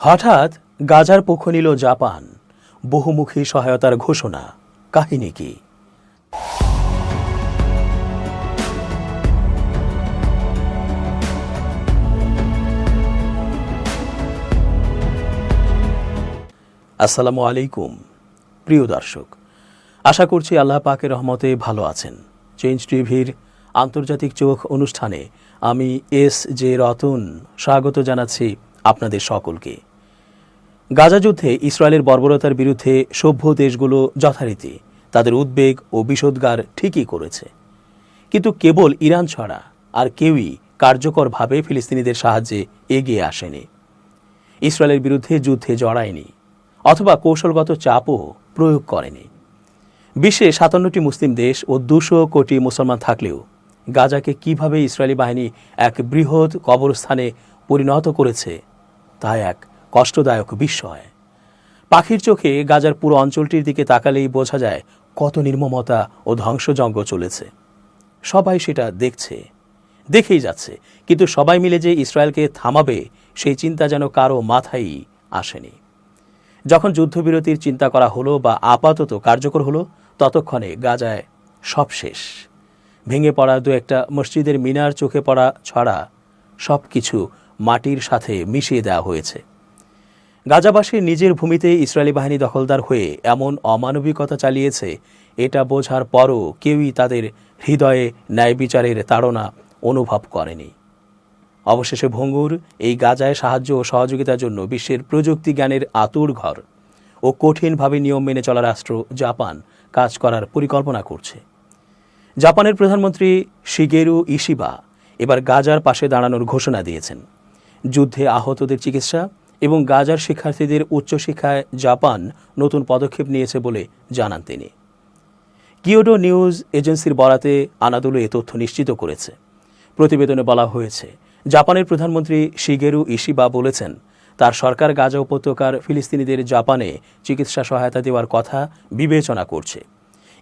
হঠাৎ গাজার পক্ষ নিল জাপান, বহুমুখী সহায়তার ঘোষণা। কাহিনী কি? আসসালামু আলাইকুম প্রিয় দর্শক, আশা করছি আল্লাহ পাকের রহমতে ভালো আছেন। চেঞ্জ টিভির আন্তর্জাতিক চোখ অনুষ্ঠানে আমি এস.জে. রতন স্বাগত জানাচ্ছি আপনাদের সকলকে। গাজা যুদ্ধে ইসরায়েলের বর্বরতার বিরুদ্ধে সভ্য দেশগুলো যথারীতি তাদের উদ্বেগ ও বিষোদ্গার ঠিকই করেছে, কিন্তু কেবল ইরান ছাড়া আর কেউই কার্যকরভাবে ফিলিস্তিনিদের সাহায্যে এগিয়ে আসেনি, ইসরায়েলের বিরুদ্ধে যুদ্ধে জড়ায়নি অথবা কৌশলগত চাপও প্রয়োগ করেনি। বিশ্বে 57টি মুসলিম দেশ ও 200 কোটি মুসলমান থাকলেও গাজাকে কিভাবে ইসরায়েলি বাহিনী এক বৃহৎ কবরস্থানে পরিণত করেছে তা এক কষ্টদায়ক বিস্ময়। পাখির চোখে গাজার পুরো অঞ্চলটির দিকে তাকালেই বোঝা যায় কত নির্মমতা ও ধ্বংসযজ্ঞ চলেছে। সবাই সেটা দেখছে, দেখেই যাচ্ছে, কিন্তু সবাই মিলে যে ইসরায়েলকে থামাবে সেই চিন্তা যেন কারো মাথায় আসেনি। যখন যুদ্ধবিরতির চিন্তা করা হলো বা আপাতত কার্যকর হলো, ততক্ষণে গাজায় সব শেষ। ভেঙে পড়া দু একটা মসজিদের মিনার চোখে পড়া ছাড়া সব কিছু মাটির সাথে মিশিয়ে দেওয়া হয়েছে। গাজাবাসীর নিজের ভূমিতে ইসরায়েলি বাহিনী দখলদার হয়ে এমন অমানবিকতা চালিয়েছে, এটা বোঝার পরও কেউই তাদের হৃদয়ে ন্যায় বিচারের তাড়না অনুভব করেনি। অবশেষে ভঙ্গুর এই গাজায় সাহায্য ও সহযোগিতার জন্য বিশ্বের প্রযুক্তি জ্ঞানের আঁতুড়ঘর ও কঠিনভাবে নিয়ম মেনে চলা রাষ্ট্র জাপান কাজ করার পরিকল্পনা করছে। জাপানের প্রধানমন্ত্রী শিগেরু ইশিবা এবার গাজার পাশে দাঁড়ানোর ঘোষণা দিয়েছেন। যুদ্ধে আহতদের চিকিৎসা এবং গাজার শিক্ষার্থীদের উচ্চশিক্ষায় জাপান নতুন পদক্ষেপ নিয়েছে বলে জানান তিনি। কিয়োডো নিউজ এজেন্সির বরাতে আনাদোলু এ তথ্য নিশ্চিত করেছে। প্রতিবেদনে বলা হয়েছে, জাপানের প্রধানমন্ত্রী শিগেরু ইশিবা বলেছেন তার সরকার গাজা উপত্যকার ফিলিস্তিনিদের জাপানে চিকিৎসা সহায়তা দেওয়ার কথা বিবেচনা করছে।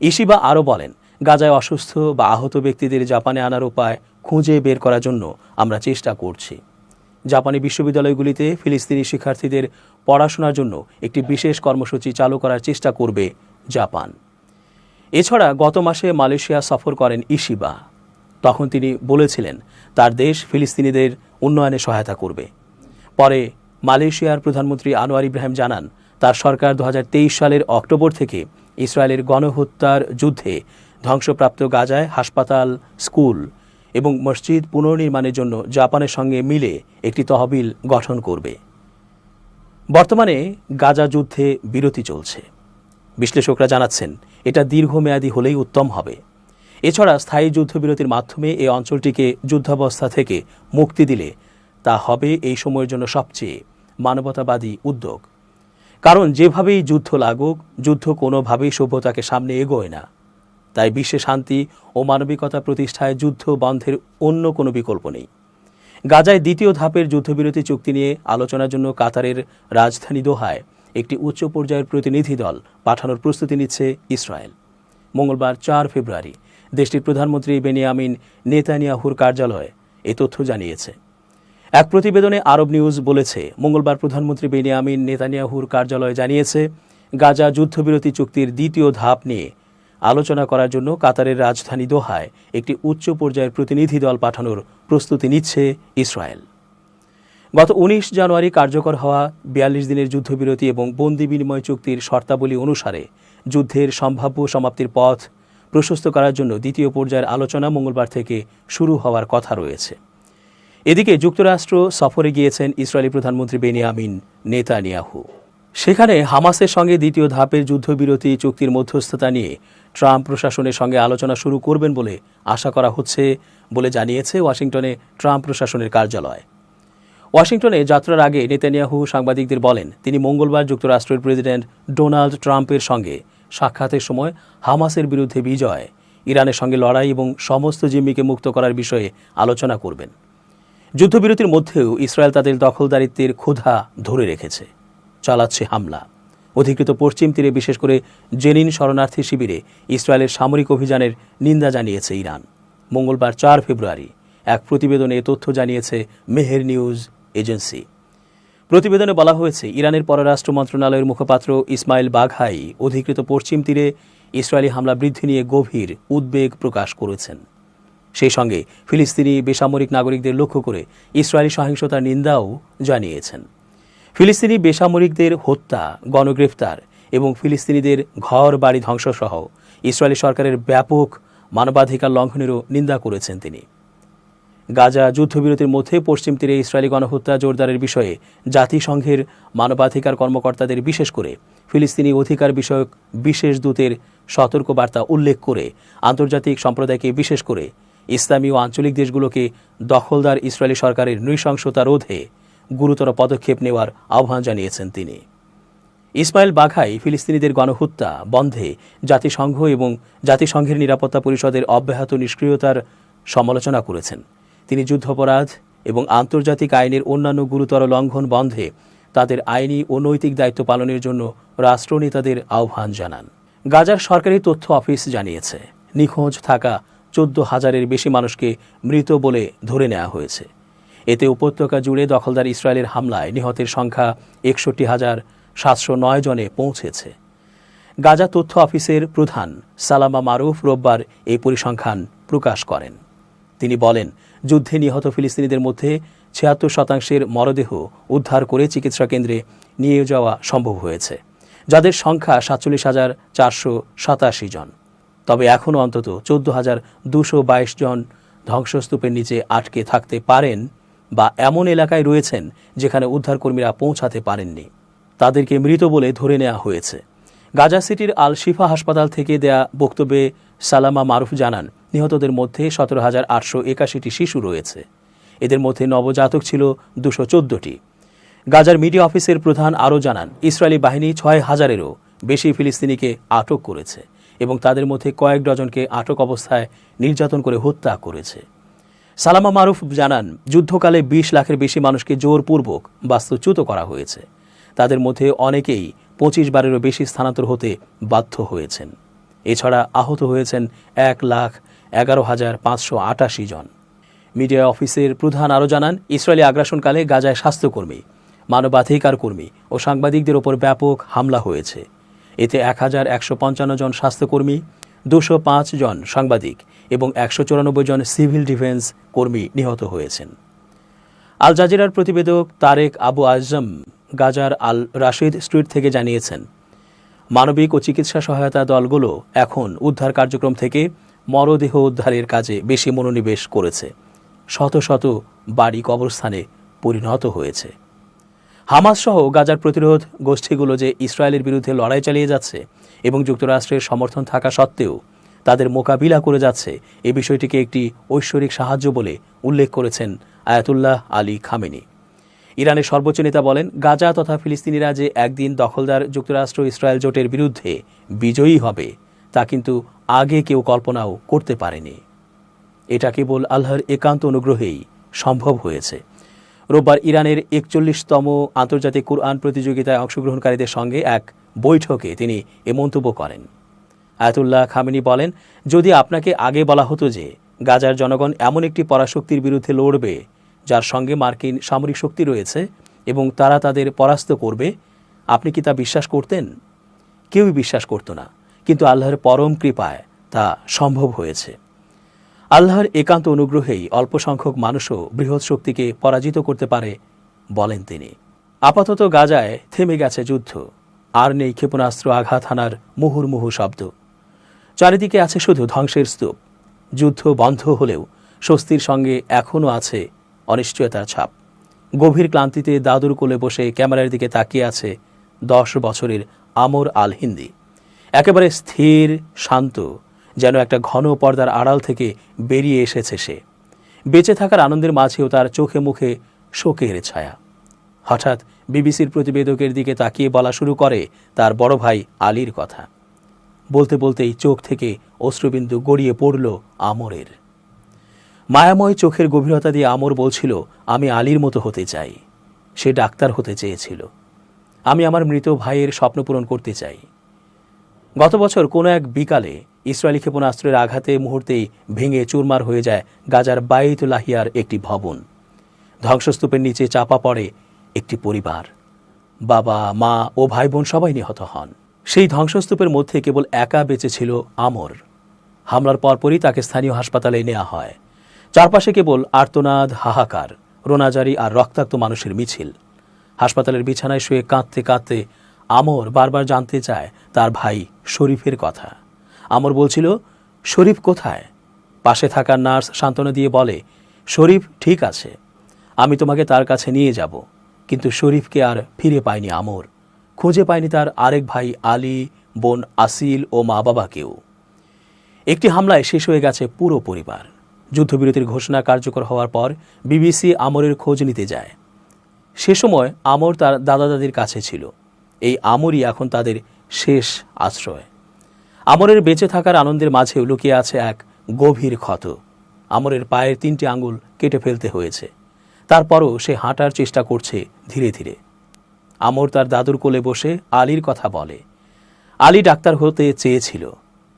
ইশিবা আরও বলেন, গাজায় অসুস্থ বা আহত ব্যক্তিদের জাপানে আনার উপায় খুঁজে বের করার জন্য আমরা চেষ্টা করছি। জাপানি বিশ্ববিদ্যালয়গুলিতে ফিলিস্তিনি শিক্ষার্থীদের পড়াশোনার জন্য একটি বিশেষ কর্মসূচি চালু করার চেষ্টা করবে জাপান। এছাড়া গত মাসে মালয়েশিয়া সফর করেন ইশিবা। তখন তিনি বলেছিলেন তার দেশ ফিলিস্তিনিদের উন্নয়নে সহায়তা করবে। পরে মালয়েশিয়ার প্রধানমন্ত্রী আনোয়ার ইব্রাহিম জানান তার সরকার 2023 সালের অক্টোবর থেকে ইসরায়েলের গণহত্যার যুদ্ধে ধ্বংসপ্রাপ্ত গাজায় হাসপাতাল, স্কুল এবং মসজিদ পুনর্নির্মাণের জন্য জাপানের সঙ্গে মিলে একটি তহবিল গঠন করবে। বর্তমানে গাজা যুদ্ধে বিরতি চলছে। বিশ্লেষকরা জানাচ্ছেন এটা দীর্ঘমেয়াদী হলেই উত্তম হবে। এছাড়া স্থায়ী যুদ্ধবিরতির মাধ্যমে এই অঞ্চলটিকে যুদ্ধাবস্থা থেকে মুক্তি দিলে তা হবে এই সময়ের জন্য সবচেয়ে মানবতাবাদী উদ্যোগ। কারণ যেভাবেই যুদ্ধ লাগুক, যুদ্ধ কোনোভাবেই সভ্যতাকে সামনে এগোয় না। তাই বিশ্বে শান্তি ও মানবিকতা প্রতিষ্ঠায় যুদ্ধ বন্ধের অন্য কোনো বিকল্প নেই। গাজায় দ্বিতীয় ধাপের যুদ্ধবিরতি চুক্তি নিয়ে আলোচনার জন্য কাতারের রাজধানী দোহায় একটি উচ্চ পর্যায়ের প্রতিনিধি দল পাঠানোর প্রস্তুতি নিচ্ছে ইসরায়েল। মঙ্গলবার 4 ফেব্রুয়ারি দেশটির প্রধানমন্ত্রী বেনিয়ামিন নেতানিয়াহুর কার্যালয় এ তথ্য জানিয়েছে। এক প্রতিবেদনে আরব নিউজ বলেছে, মঙ্গলবার প্রধানমন্ত্রী বেনিয়ামিন নেতানিয়াহুর কার্যালয় জানিয়েছে গাজা যুদ্ধবিরতি চুক্তির দ্বিতীয় ধাপ নিয়ে আলোচনা করার জন্য কাতারের রাজধানী দোহায় একটি উচ্চ পর্যায়ের প্রতিনিধি দল পাঠানোর প্রস্তুতি নিচ্ছে ইসরায়েল। গত 19 জানুয়ারি কার্যকর হওয়া 42 দিনের যুদ্ধবিরতি এবং বন্দি বিনিময় চুক্তির শর্তাবলী অনুসারে যুদ্ধের সম্ভাব্য সমাপ্তির পথ প্রশস্ত করার জন্য দ্বিতীয় পর্যায়ের আলোচনা মঙ্গলবার থেকে শুরু হওয়ার কথা রয়েছে। এদিকে যুক্তরাষ্ট্র সফরে গিয়েছেন ইসরায়েলি প্রধানমন্ত্রী বেনিয়ামিন নেতানিয়াহু। সেখানে হামাসের সঙ্গে দ্বিতীয় ধাপের যুদ্ধবিরতি চুক্তির মধ্যস্থতা নিয়ে ট্রাম্প প্রশাসনের সঙ্গে আলোচনা শুরু করবেন বলে আশা করা হচ্ছে বলে জানিয়েছে ওয়াশিংটনে ট্রাম্প প্রশাসনের কার্যালয়। ওয়াশিংটনে যাত্রার আগে নেতানিয়াহু সাংবাদিকদের বলেন তিনি মঙ্গলবার যুক্তরাষ্ট্রের প্রেসিডেন্ট ডোনাল্ড ট্রাম্পের সঙ্গে সাক্ষাতের সময় হামাসের বিরুদ্ধে বিজয়, ইরানের সঙ্গে লড়াই এবং সমস্ত জিম্মিকে মুক্ত করার বিষয়ে আলোচনা করবেন। যুদ্ধবিরতির মধ্যেও ইসরায়েল তাদের দখলদারিত্বের ক্ষুধা ধরে রেখেছে, চালাচ্ছে হামলা। অধিকৃত পশ্চিম তীরে বিশেষ করে জেনিন শরণার্থী শিবিরে ইসরায়েলের সামরিক অভিযানের নিন্দা জানিয়েছে ইরান। মঙ্গলবার 4 ফেব্রুয়ারি এক প্রতিবেদনে এ তথ্য জানিয়েছে মেহের নিউজ এজেন্সি। প্রতিবেদনে বলা হয়েছে, ইরানের পররাষ্ট্র মন্ত্রণালয়ের মুখপাত্র ইসমাইল বাঘাই অধিকৃত পশ্চিম তীরে ইসরায়েলি হামলা বৃদ্ধি নিয়ে গভীর উদ্বেগ প্রকাশ করেছেন। সেই সঙ্গে ফিলিস্তিনি বেসামরিক নাগরিকদের লক্ষ্য করে ইসরায়েলি সহিংসতার নিন্দাও জানিয়েছেন। ফিলিস্তিনি বেসামরিকদের হত্যা, গণগ্রেফতার এবং ফিলিস্তিনিদের ঘর বাড়ি ধ্বংসসহ ইসরায়েলি সরকারের ব্যাপক মানবাধিকার লঙ্ঘনেরও নিন্দা করেছেন তিনি। গাজা যুদ্ধবিরতির মধ্যে পশ্চিম তীরে ইসরায়েলি গণহত্যা জোরদারের বিষয়ে জাতিসংঘের মানবাধিকার কর্মকর্তাদের, বিশেষ করে ফিলিস্তিনি অধিকার বিষয়ক বিশেষ দূতের সতর্কবার্তা উল্লেখ করে আন্তর্জাতিক সম্প্রদায়কে, বিশেষ করে ইসলামী ও আঞ্চলিক দেশগুলোকে দখলদার ইসরায়েলি সরকারের নৃশংসতা রোধে গুরুতর পদক্ষেপ নেওয়ার আহ্বান জানিয়েছেন তিনি। ইসমাইল বাঘাই ফিলিস্তিনিদের গণহত্যা বন্ধে জাতিসংঘ এবং জাতিসংঘের নিরাপত্তা পরিষদের অব্যাহত নিষ্ক্রিয়তার সমালোচনা করেছেন। তিনি যুদ্ধাপরাধ এবং আন্তর্জাতিক আইনের অন্যান্য গুরুতর লঙ্ঘন বন্ধে তাদের আইনি ও নৈতিক দায়িত্ব পালনের জন্য রাষ্ট্রনেতাদের আহ্বান জানান। গাজার সরকারি তথ্য অফিস জানিয়েছে, নিখোঁজ থাকা 14,000-এর বেশি মানুষকে মৃত বলে ধরে নেওয়া হয়েছে। এতে উপত্যকা জুড়ে দখলদার ইসরায়েলের হামলায় নিহতের সংখ্যা 61,709 জনে পৌঁছেছে। গাজা তথ্য অফিসের প্রধান সালামা মারুফ রোববার এই পরিসংখ্যান প্রকাশ করেন। তিনি বলেন, যুদ্ধে নিহত ফিলিস্তিনিদের মধ্যে 76% মরদেহ উদ্ধার করে চিকিৎসা কেন্দ্রে নিয়ে যাওয়া সম্ভব হয়েছে, যাদের সংখ্যা 47,487 জন। তবে এখনও অন্তত 14,222 জন ধ্বংসস্তূপের নিচে আটকে থাকতে পারেন বা এমন এলাকায় রয়েছেন যেখানে উদ্ধারকর্মীরা পৌঁছাতে পারেননি। তাদেরকে মৃত বলে ধরে নেওয়া হয়েছে। গাজা সিটির আল শিফা হাসপাতাল থেকে দেয়া বক্তব্যে সালামা মারুফ জানান, নিহতদের মধ্যে 17,881টি শিশু রয়েছে। এদের মধ্যে নবজাতক ছিল 214টি। গাজার মিডিয়া অফিসের প্রধান আরও জানান, ইসরায়েলি বাহিনী 6,000-এরও বেশি ফিলিস্তিনিকে আটক করেছে এবং তাদের মধ্যে কয়েক ডজনকে আটক অবস্থায় নির্যাতন করে হত্যা করেছে। সালামা মারুফ জানান, যুদ্ধকালে 20 লাখের বেশি মানুষকে জোরপূর্বক বাস্তুচ্যুত করা হয়েছে। তাদের মধ্যে অনেকেই 25 বারেরও বেশি স্থানান্তর হতে বাধ্য হয়েছেন। এছাড়া আহত হয়েছেন 1,11,588 জন। মিডিয়া অফিসের প্রধান আরও জানান, ইসরায়েলি আগ্রাসনকালে গাজায় স্বাস্থ্যকর্মী, মানবাধিকার কর্মী ও সাংবাদিকদের ওপর ব্যাপক হামলা হয়েছে। এতে 1,155 জন স্বাস্থ্যকর্মী, 205 জন সাংবাদিক এবং 194 জন সিভিল ডিফেন্স কর্মী নিহত হয়েছেন। আল জাজিরার প্রতিবেদক তারেক আবু আজম গাজার আল রাশিদ স্ট্রিট থেকে জানিয়েছেন, মানবিক ও চিকিৎসা সহায়তা দলগুলো এখন উদ্ধার কার্যক্রম থেকে মরদেহ উদ্ধারের কাজে বেশি মনোনিবেশ করেছে। শত শত বাড়ি কবরস্থানে পরিণত হয়েছে। হামাস সহ গাজার প্রতিরোধ গোষ্ঠীগুলো যে ইসরায়েলের বিরুদ্ধে লড়াই চালিয়ে যাচ্ছে এবং যুক্তরাষ্ট্রের সমর্থন থাকা সত্ত্বেও তাদের মোকাবিলা করে যাচ্ছে, এ বিষয়টিকে একটি ঐশ্বরিক সাহায্য বলে উল্লেখ করেছেন আয়াতুল্লাহ আলী খামেনি। ইরানের সর্বোচ্চ নেতা বলেন, গাজা তথা ফিলিস্তিনিরা যে একদিন দখলদার যুক্তরাষ্ট্র ইসরায়েল জোটের বিরুদ্ধে বিজয়ী হবে তা কিন্তু আগে কেউ কল্পনাও করতে পারেনি। এটা কেবল আল্লাহর একান্ত অনুগ্রহেই সম্ভব হয়েছে। রোববার ইরানের 41তম আন্তর্জাতিক কুরআন প্রতিযোগিতায় অংশগ্রহণকারীদের সঙ্গে এক বৈঠকে তিনি এ মন্তব্য করেন। আয়াতুল্লাহ খামেনি বলেন, যদি আপনাকে আগে বলা হতো যে গাজার জনগণ এমন একটি পরাশক্তির বিরুদ্ধে লড়বে যার সঙ্গে মার্কিন সামরিক শক্তি রয়েছে এবং তারা তাদের পরাস্ত করবে, আপনি কি তা বিশ্বাস করতেন? কেউই বিশ্বাস করত না, কিন্তু আল্লাহর পরম কৃপায় তা সম্ভব হয়েছে। আল্লাহর একান্ত অনুগ্রহেই অল্প সংখ্যক মানুষও বৃহৎ শক্তিকে পরাজিত করতে পারে, বলেন তিনি। আপাতত গাজায় থেমে গেছে যুদ্ধ, আর নেই ক্ষেপণাস্ত্র আঘাত হানার মুহুর্মুহু শব্দ। চারিদিকে আছে শুধু ধ্বংসের স্তূপ। যুদ্ধ বন্ধ হলেও স্বস্তির সঙ্গে এখনও আছে অনিশ্চয়তার ছাপ। গভীর ক্লান্তিতে দাদুর কোলে বসে ক্যামেরার দিকে তাকিয়ে আছে 10 বছরের আমর আল হিন্দি। একেবারে স্থির, শান্ত, যেন একটা ঘন পর্দার আড়াল থেকে বেরিয়ে এসেছে সে। বেঁচে থাকার আনন্দের মাঝেও তার চোখে মুখে শোকের ছায়া। হঠাৎ বিবিসির প্রতিবেদকের দিকে তাকিয়ে বলা শুরু করে তার বড় ভাই আলীর কথা। বলতে বলতেই চোখ থেকে অশ্রুবিন্দু গড়িয়ে পড়ল আমরের। মায়াময় চোখের গভীরতা দিয়ে আমর বলছিল, আমি আলীর মতো হতে চাই। সে ডাক্তার হতে চেয়েছিল। আমি আমার মৃত ভাইয়ের স্বপ্ন পূরণ করতে চাই। গত বছর কোনো এক বিকালে ইসরায়েলি ক্ষেপণাস্ত্রের আঘাতে মুহূর্তেই ভেঙে চুরমার হয়ে যায় গাজার বাইতুল লাহিয়ার একটি ভবন। ধ্বংসস্তূপের নিচে চাপা পড়ে একটি পরিবার, বাবা, মা ও ভাই বোন সবাই নিহত হন। সেই ধ্বংসস্তূপের মধ্যে কেবল একা বেঁচে ছিল আমর। হামলার পরপরই তাকে স্থানীয় হাসপাতালে নেওয়া হয়। চারপাশে কেবল আর্তনাদ, হাহাকার, রোনাজারি আর রক্তাক্ত মানুষের মিছিল। হাসপাতালের বিছানায় শুয়ে কাঁদতে কাঁদতে আমর বারবার জানতে চায় তার ভাই শরীফের কথা। আমর বলছিল, শরীফ কোথায়? পাশে থাকা নার্স সান্ত্বনা দিয়ে বলে, শরীফ ঠিক আছে, আমি তোমাকে তার কাছে নিয়ে যাব। কিন্তু শরীফকে আর ফিরে পায়নি আমর। খুঁজে পায়নি তার আরেক ভাই আলী, বোন আসিল ও মা বাবাকেও। একটি হামলায় শেষ হয়ে গেছে পুরো পরিবার। যুদ্ধবিরতির ঘোষণা কার্যকর হওয়ার পর বিবিসি আমরের খোঁজ নিতে যায়। সে সময় আমর তার দাদা দাদির কাছে ছিল। এই আমরই এখন তাদের শেষ আশ্রয়। আমরের বেঁচে থাকার আনন্দের মাঝেও লুকিয়ে আছে এক গভীর ক্ষত। আমরের পায়ের 3টি আঙুল কেটে ফেলতে হয়েছে। তারপরও সে হাঁটার চেষ্টা করছে ধীরে ধীরে। আমর তার দাদুর কোলে বসে আলীর কথা বলে। আলী ডাক্তার হতে চেয়েছিল।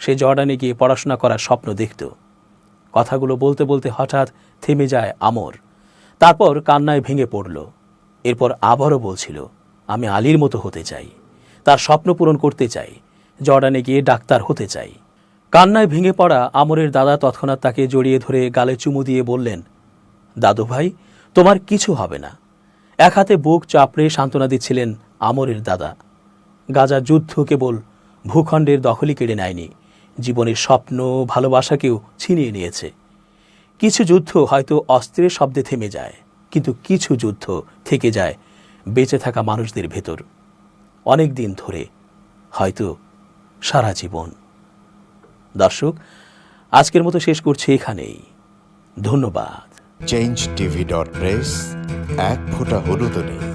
সে জর্ডানে গিয়ে পড়াশোনা করার স্বপ্ন দেখত। কথাগুলো বলতে বলতে হঠাৎ থেমে যায় আমর। তারপর কান্নায় ভেঙে পড়ল। এরপর আবারও বলছিল, আমি আলীর মতো হতে চাই, তার স্বপ্ন পূরণ করতে চাই, জর্ডানে গিয়ে ডাক্তার হতে চাই। কান্নায় ভেঙে পড়া আমরের দাদা তৎক্ষণাৎ তাকে জড়িয়ে ধরে গালে চুমু দিয়ে বললেন, দাদু ভাই, তোমার কিছু হবে না। এক হাতে বুক চাপড়ে সান্ত্বনা দিচ্ছিলেন আমরের দাদা। গাজার যুদ্ধ কেবল ভূখণ্ডের দখলই কেড়ে নেয়নি, জীবনের স্বপ্ন, ভালোবাসাকেও ছিনিয়ে নিয়েছে। কিছু যুদ্ধ হয়তো অস্ত্রের শব্দে থেমে যায়, কিন্তু কিছু যুদ্ধ থেকে যায় বেঁচে থাকা মানুষদের ভেতর, অনেক দিন ধরে, হয়তো সারা জীবন। দর্শক, আজকের মতো শেষ করছি এখানেই। ধন্যবাদ। change tv.press, এক ফোঁটা হলুদও নেই।